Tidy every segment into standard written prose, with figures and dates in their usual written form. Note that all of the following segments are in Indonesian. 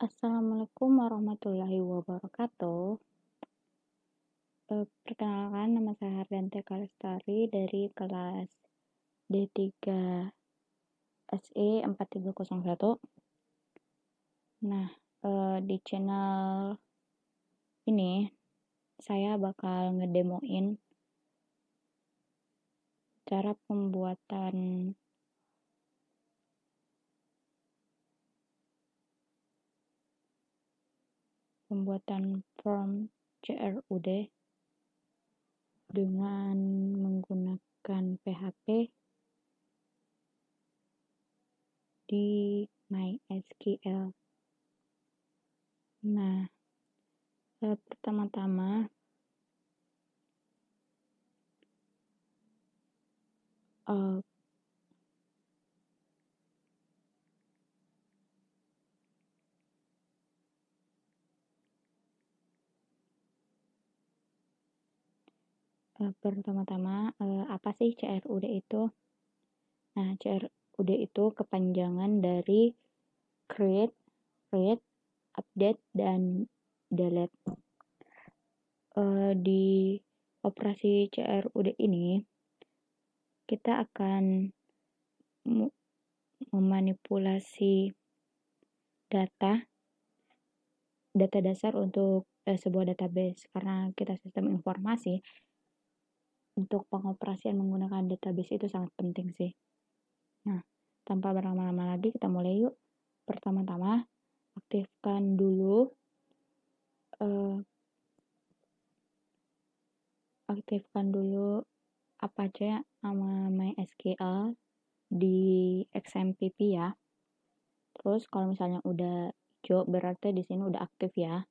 Assalamualaikum warahmatullahi wabarakatuh. Perkenalkan, nama saya Hardianti Kalestari dari kelas D3 SE 4301. Nah, di channel ini saya bakal ngedemoin cara pembuatan form CRUD dengan menggunakan PHP di MySQL. Nah, pertama-tama apa sih CRUD itu? Nah, CRUD itu kepanjangan dari create, read, update, dan delete. Di operasi CRUD ini kita akan memanipulasi data dasar untuk sebuah database. Karena kita sistem informasi, untuk pengoperasian menggunakan database itu sangat penting sih. Nah, tanpa berlama-lama lagi, kita mulai yuk. Pertama-tama, aktifkan dulu Apache sama MySQL di XMPP ya. Terus kalau misalnya udah hijau, berarti di sini udah aktif ya.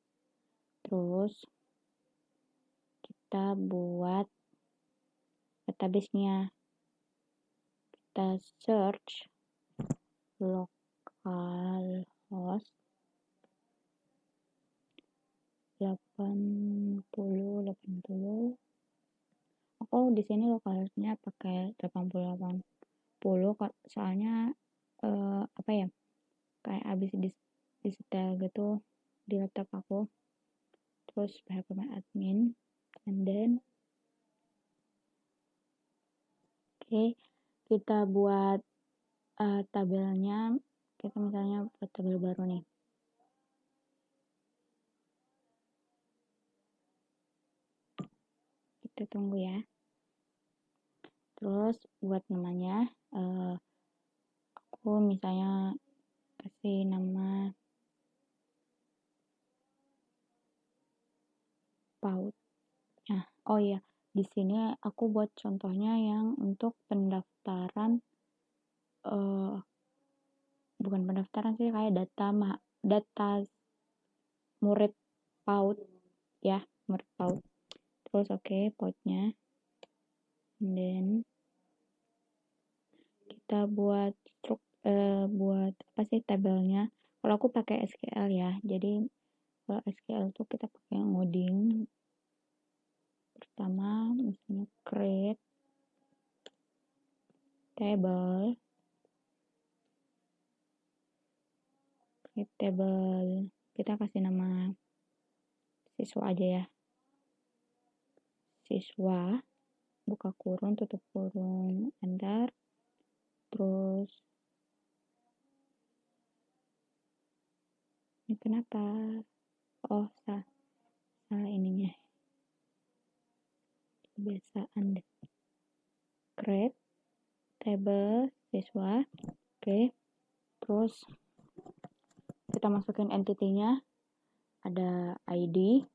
Terus kita buat database-nya. Kita search localhost 80. Di sini localhost-nya pakai 80 soalnya kayak abis disetel gitu di laptop aku. Terus PHP admin, and then kita buat tabelnya. Kita misalnya buat tabel baru nih. Kita tunggu ya. Terus buat namanya, aku misalnya kasih nama PAUD. Nah, di sini aku buat contohnya yang untuk pendaftaran, bukan pendaftaran sih, kayak data murid PAUD ya, murid PAUD. Terus PAUD-nya, and then kita buat tabelnya. Kalau aku pakai SQL ya, jadi kalau SQL tuh kita pakai ngoding. Pertama misalnya create table, kita kasih nama siswa aja ya, siswa, buka kurung, tutup kurung, enter. Terus ini kenapa salah ininya, kebiasaan deh. Create table siswa. Terus kita masukin entity-nya, ada ID-nya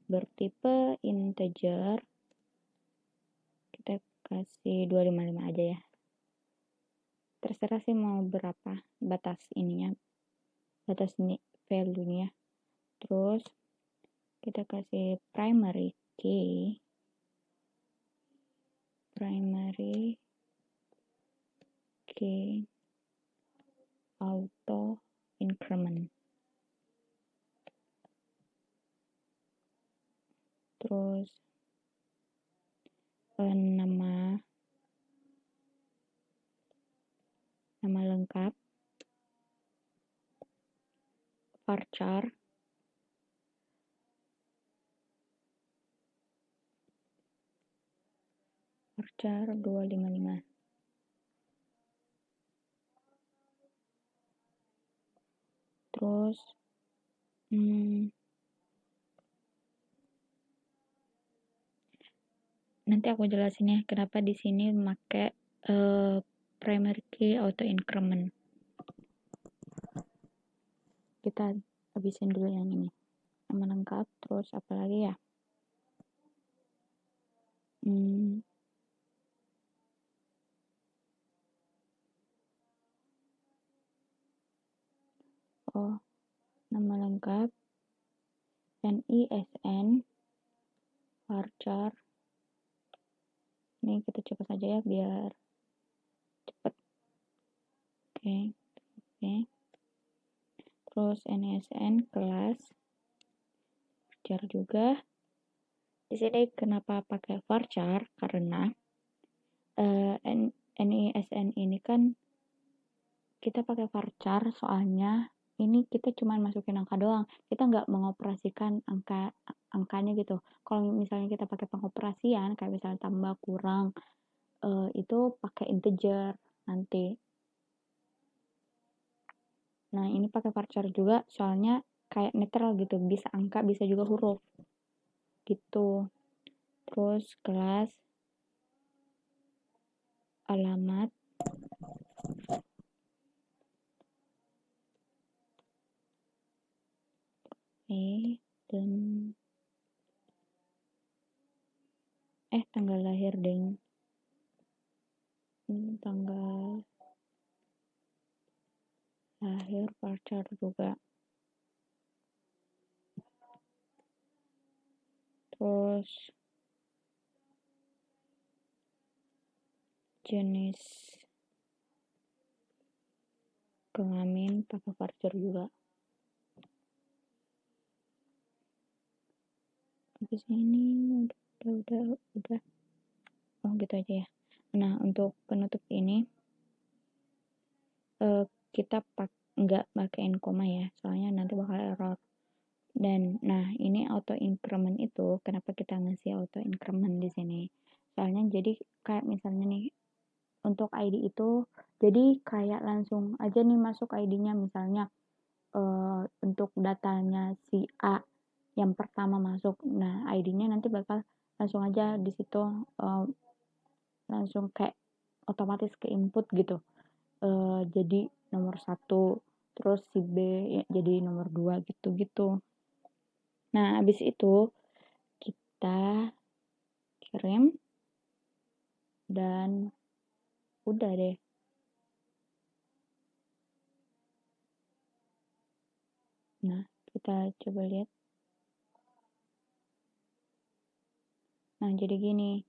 bertipe integer, kita kasih 255 aja ya. Terserah sih mau berapa batas value-nya. Terus kita kasih primary key auto increment. Terus nama lengkap varchar varchar 255. Terus nanti aku jelasin ya kenapa di sini pakai primary key auto increment. Kita habisin dulu yang ini. Nama lengkap, terus apa lagi ya? Oh, nama lengkap NISN varchar. Ini kita cepat saja ya biar cepat. Oke. Terus NISN kelas varchar juga. Di sini kenapa pakai varchar? Karena NISN ini kan kita pakai varchar soalnya ini kita cuma masukin angka doang, kita nggak mengoperasikan angkanya gitu. Kalau misalnya kita pakai pengoperasian kayak misalnya tambah kurang itu pakai integer nanti. Nah ini pakai varchar juga soalnya kayak netral gitu, bisa angka bisa juga huruf gitu. Terus kelas alamat dan tanggal lahir deng. Tanggal lahir varchar juga. Terus jenis kelamin pakai varchar juga. Habis ini udah. Oh gitu aja ya. Nah untuk penutup ini kita nggak pakein koma ya, soalnya nanti bakal error. Dan nah ini auto increment itu kenapa kita ngasih auto increment di sini? Soalnya jadi kayak misalnya nih untuk ID itu jadi kayak langsung aja nih masuk ID-nya, misalnya untuk datanya si A yang pertama masuk, nah ID-nya nanti bakal langsung aja di situ langsung kayak otomatis ke input gitu, jadi nomor 1, terus si B ya, jadi nomor 2 gitu. Nah habis itu kita kirim dan udah deh. Nah kita coba lihat. Nah jadi gini,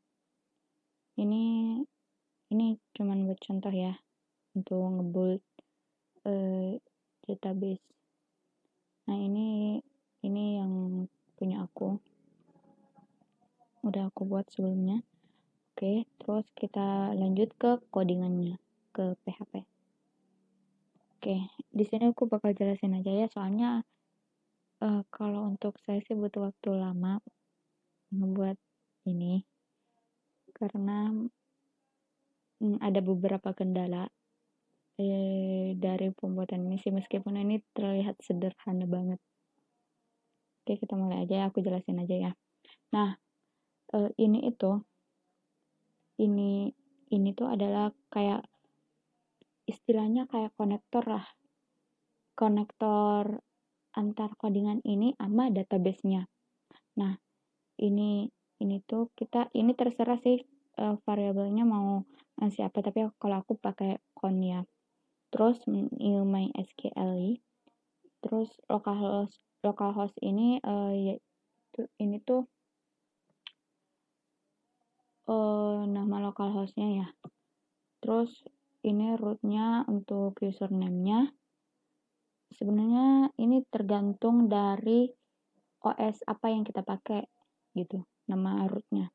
ini cuman buat contoh ya untuk ngebuild database. Nah ini yang punya aku, udah aku buat sebelumnya. Oke, terus kita lanjut ke codingannya, ke PHP. Oke, di sini aku bakal jelasin aja ya, soalnya kalau untuk saya sih butuh waktu lama ngebuat ini karena ada beberapa kendala dari pembuatan ini sih, meskipun ini terlihat sederhana banget. Oke, kita mulai aja ya, aku jelasin aja ya. Nah, ini tuh adalah kayak istilahnya kayak konektor lah, konektor antar codingan ini sama database-nya. Nah, ini tuh kita ini terserah sih variabelnya mau ngasih apa, tapi kalau aku pakai con ya. Terus new MySQL, terus localhost ini ini tuh nama localhostnya ya. Terus ini rootnya untuk username-nya. Sebenarnya ini tergantung dari OS apa yang kita pakai gitu, nama rootnya.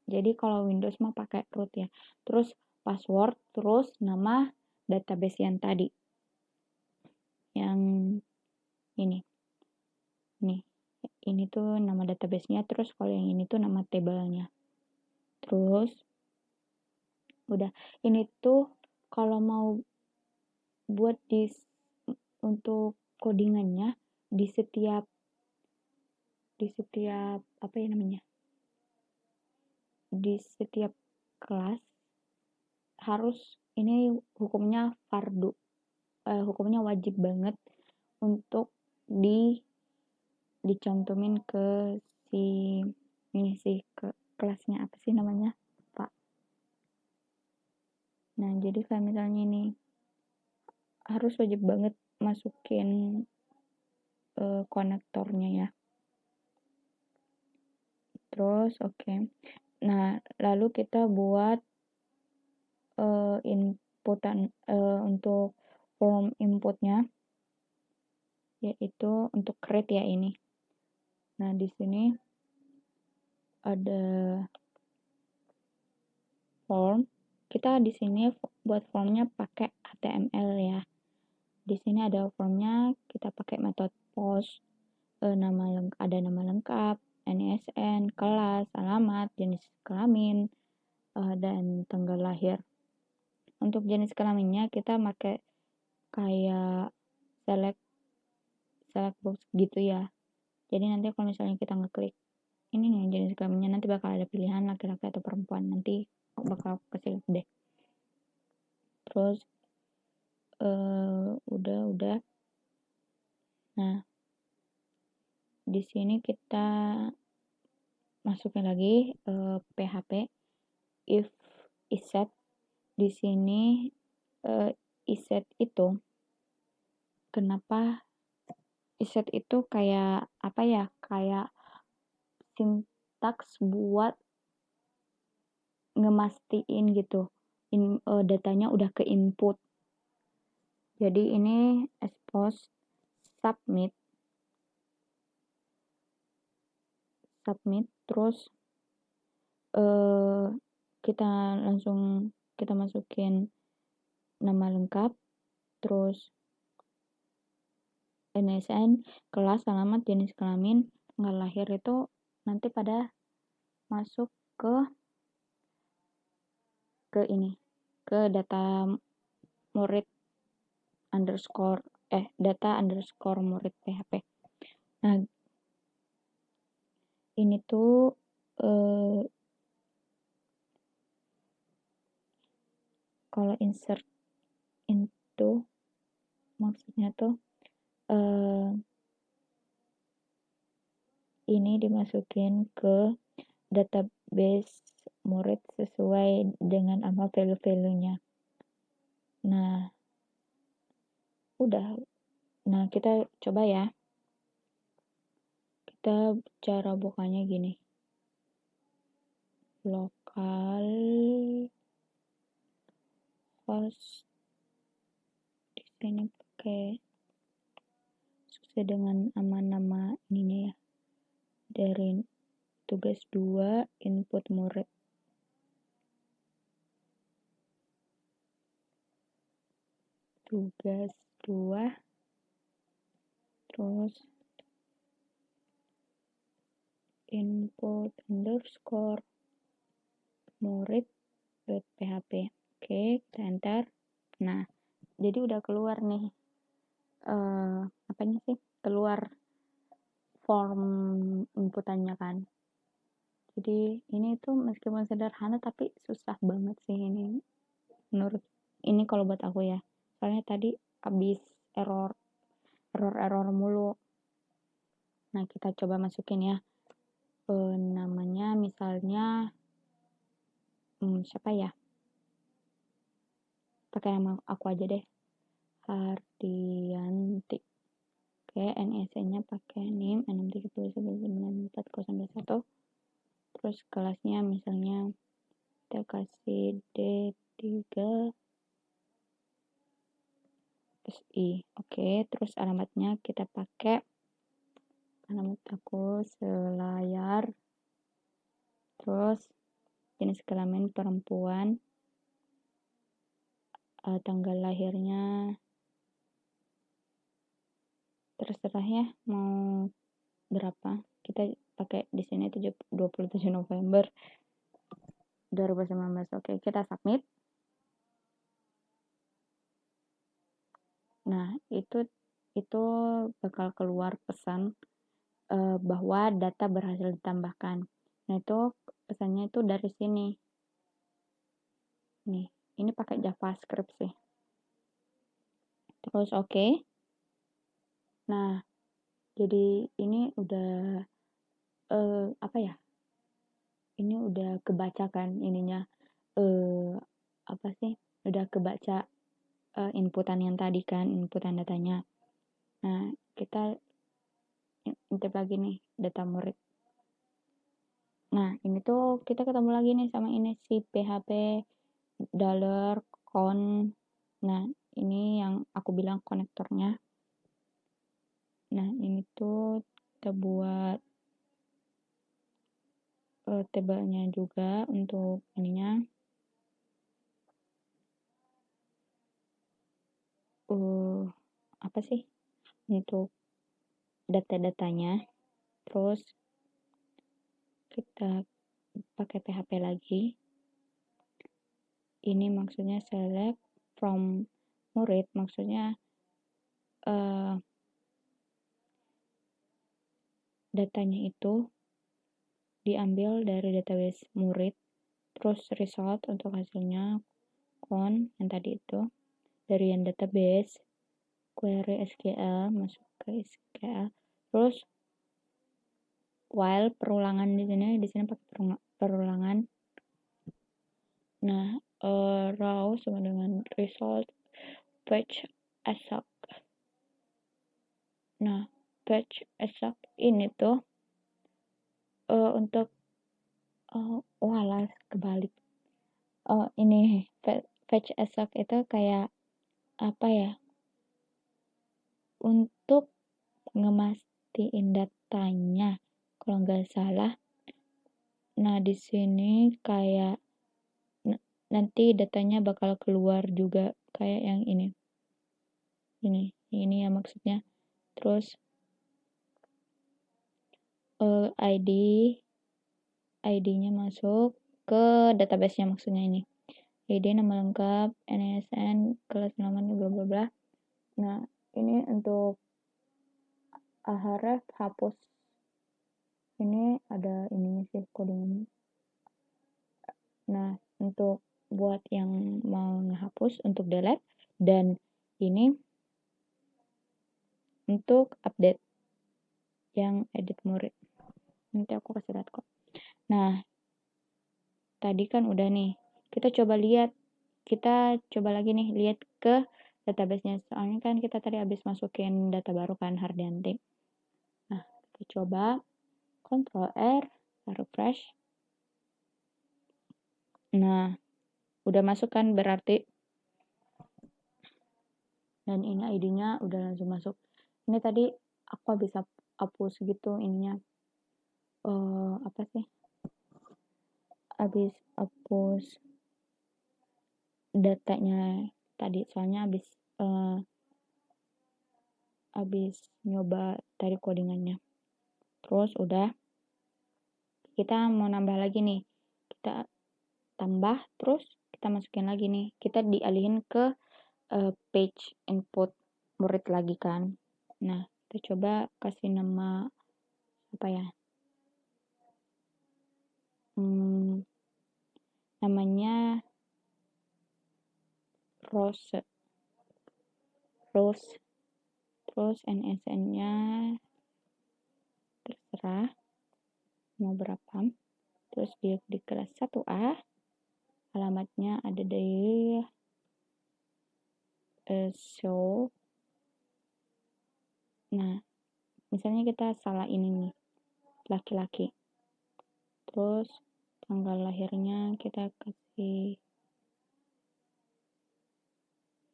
Jadi kalau Windows mah pakai root ya. Terus password, terus nama database yang tadi. Yang ini nih, ini tuh nama database-nya, terus kalau yang ini tuh nama tabelnya. Terus udah, ini tuh kalau mau buat untuk codingannya di setiap apa ya namanya, di setiap kelas harus, ini hukumnya hukumnya wajib banget untuk dicantumin ke ini sih, ke kelasnya apa sih namanya, Pak. Nah jadi kayak misalnya ini harus wajib banget masukin konektornya ya. Terus oke. Nah lalu kita buat inputan untuk form inputnya, yaitu untuk create ya ini. Nah di sini ada form. Kita di sini buat formnya pakai HTML ya. Di sini ada formnya, kita pakai metode post, ada nama lengkap, NISN, kelas, alamat, jenis kelamin, dan tanggal lahir. Untuk jenis kelaminnya kita pakai kayak select box gitu ya. Jadi nanti kalau misalnya kita ngeklik ini nih jenis kelaminnya, nanti bakal ada pilihan laki-laki atau perempuan, nanti bakal kasih deh. Terus udah. Nah di sini kita masukin lagi PHP if iset. Di sini iset itu, kenapa iset itu kayak apa ya, kayak sintaks buat ngemastiin gitu datanya udah ke input. Jadi ini expose submit, terus kita masukin nama lengkap, terus NISN, kelas, alamat, jenis kelamin, tanggal lahir, itu nanti pada masuk ke ini, ke data murid murid PHP. Nah ini tuh kalau insert into, maksudnya tuh ini dimasukin ke database murid sesuai dengan apa value-value-nya. Nah udah, nah kita coba ya, kita cara bukanya gini, lokal host, di sini pakai sesuai dengan nama ininya ya, dari tugas 2 input murid. Tugas 2 terus input underscore murid .php. Oke, kita enter. Nah jadi udah keluar nih apanya sih, keluar form inputannya kan. Jadi ini tuh meskipun sederhana tapi susah banget sih ini menurut ini kalau buat aku ya, soalnya tadi habis error mulu. Nah kita coba masukin ya namanya, misalnya siapa ya, pakai nama aku aja deh, Hardianti. Oke, NISN-nya pakai NIM 630194091. Terus kelasnya misalnya kita kasih D3 SI. Oke, terus alamatnya kita pakai alamat aku Selayar. Terus jenis kelamin perempuan, tanggal lahirnya terserah ya mau berapa. Kita pakai di sini 27 November 2019. Oke, kita submit. Nah, itu bakal keluar pesan bahwa data berhasil ditambahkan. Nah, itu pesannya itu dari sini. Nih, ini pakai JavaScript sih. Terus oke. Nah, jadi ini udah apa ya? Ini udah kebaca kan ininya apa sih? Udah kebaca inputan yang tadi kan, inputan datanya. Nah, kita intip lagi nih data murid. Nah, ini tuh kita ketemu lagi nih sama ini si PHP $con. Nah, ini yang aku bilang konektornya. Nah, ini tuh kita buat tabelnya juga untuk ininya. Apa sih? Untuk data-datanya. Terus kita pakai PHP lagi. Ini maksudnya select from murid, maksudnya datanya itu diambil dari database murid, terus result untuk hasilnya con yang tadi itu dari yang database, query SQL masuk ke SQL, terus while perulangan di sini pakai perulangan. Nah, raw sama dengan result page exact. Nah, page exact ini tuh untuk walah kebalik. Ini page exact itu kayak apa ya? Untuk ngemastiin datanya, kalau nggak salah. Nah, di sini kayak nanti datanya bakal keluar juga kayak yang ini. Ini ya maksudnya. Terus ID-nya masuk ke database-nya maksudnya ini. ID nama lengkap, NSN, kelas namanya bla bla bla. Nah, ini untuk href hapus. Ini ada ininya sih kodenya. Nah, untuk buat yang mau ngehapus untuk delete, dan ini untuk update yang edit murid. Nanti aku kasih lihat kok. Nah, tadi kan udah nih. Kita coba lagi nih lihat ke database-nya. Soalnya kan kita tadi habis masukin data baru kan, Hardianti. Nah, kita coba Ctrl R, refresh. Nah, udah masuk kan berarti. Dan ini ID-nya udah langsung masuk. Ini tadi aku bisa hapus gitu ininya. Apa sih? Habis hapus datanya tadi, soalnya habis nyoba tadi codingannya. Terus udah, kita mau nambah lagi nih. Kita tambah, terus kita masukin lagi nih. Kita dialihin ke page input murid lagi kan. Nah, kita coba kasih nama apa ya? Namanya Rose. Terus NSN-nya terserah mau berapa. Terus di kelas 1A, alamatnya ada di show. Nah, misalnya kita salah ini nih, laki-laki. Terus tanggal lahirnya kita kasih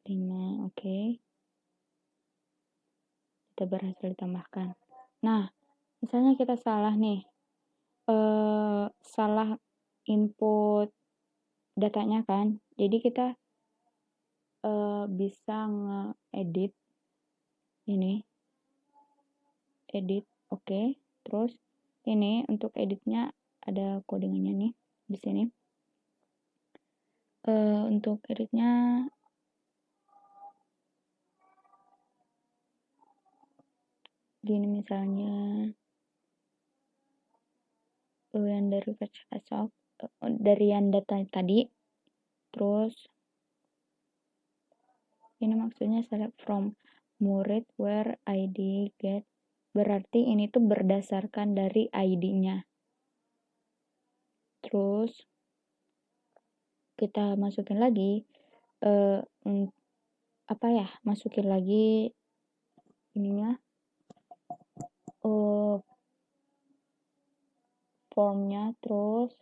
5, oke. Kita berhasil ditambahkan. Nah, misalnya kita salah nih, salah input datanya kan. Jadi kita bisa nge-edit ini edit, oke. Terus ini untuk editnya ada codingannya nih di sini. Untuk editnya gini misalnya, yang dari fetch asok, dari yang data tadi, terus ini maksudnya select from murid where ID get, berarti ini tuh berdasarkan dari ID-nya. Terus kita masukin lagi masukin lagi ininya formnya. Terus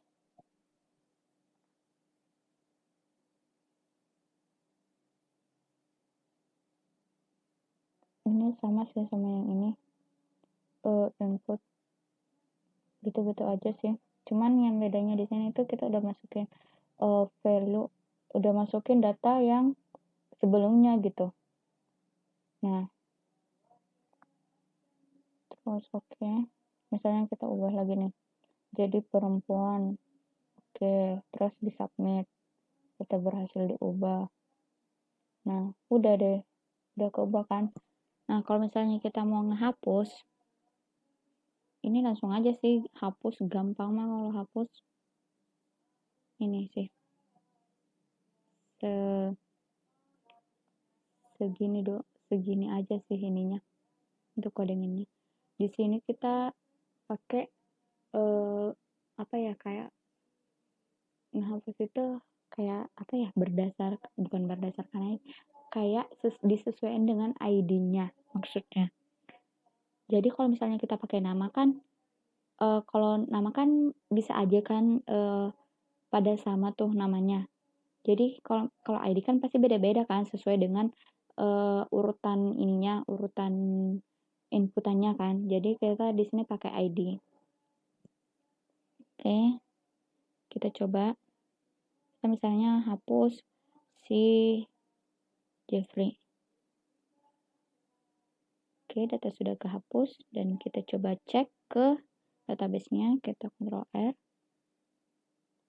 ini sama sih sama yang ini, input gitu-gitu aja sih, cuman yang bedanya di sini tuh kita udah masukin value, udah masukin data yang sebelumnya gitu. Nah terus oke, misalnya kita ubah lagi nih jadi perempuan, oke, terus di submit, kita berhasil diubah. Nah udah deh, udah keubah kan. Nah kalau misalnya kita mau ngehapus, ini langsung aja sih hapus, gampang mah kalau hapus. Ini sih segini aja sih ininya untuk coding ini. Di sini kita pakai kayak ngehapus itu kayak bukan berdasarkan, kayak disesuaikan dengan ID-nya maksudnya. Jadi kalau misalnya kita pakai nama kan, kalau nama kan bisa aja kan pada sama tuh namanya. Jadi kalau ID kan pasti beda-beda kan sesuai dengan urutan ininya, urutan inputannya kan. Jadi kita di sini pakai ID. Oke, kita coba. Kita misalnya hapus si Jeffrey. Oke, data sudah kehapus dan kita coba cek ke database-nya, kita Ctrl R.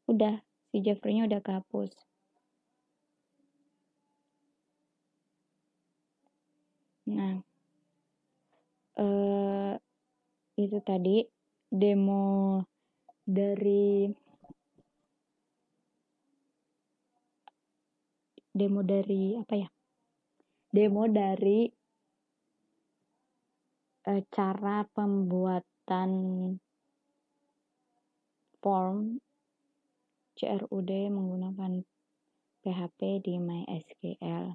Udah, si Jeffrey-nya udah kehapus. Nah, itu tadi demo dari cara pembuatan form CRUD menggunakan PHP di MySQL.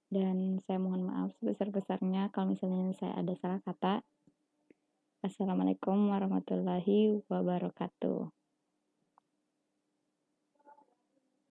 Dan saya mohon maaf sebesar-besarnya kalau misalnya saya ada salah kata. Assalamualaikum warahmatullahi wabarakatuh.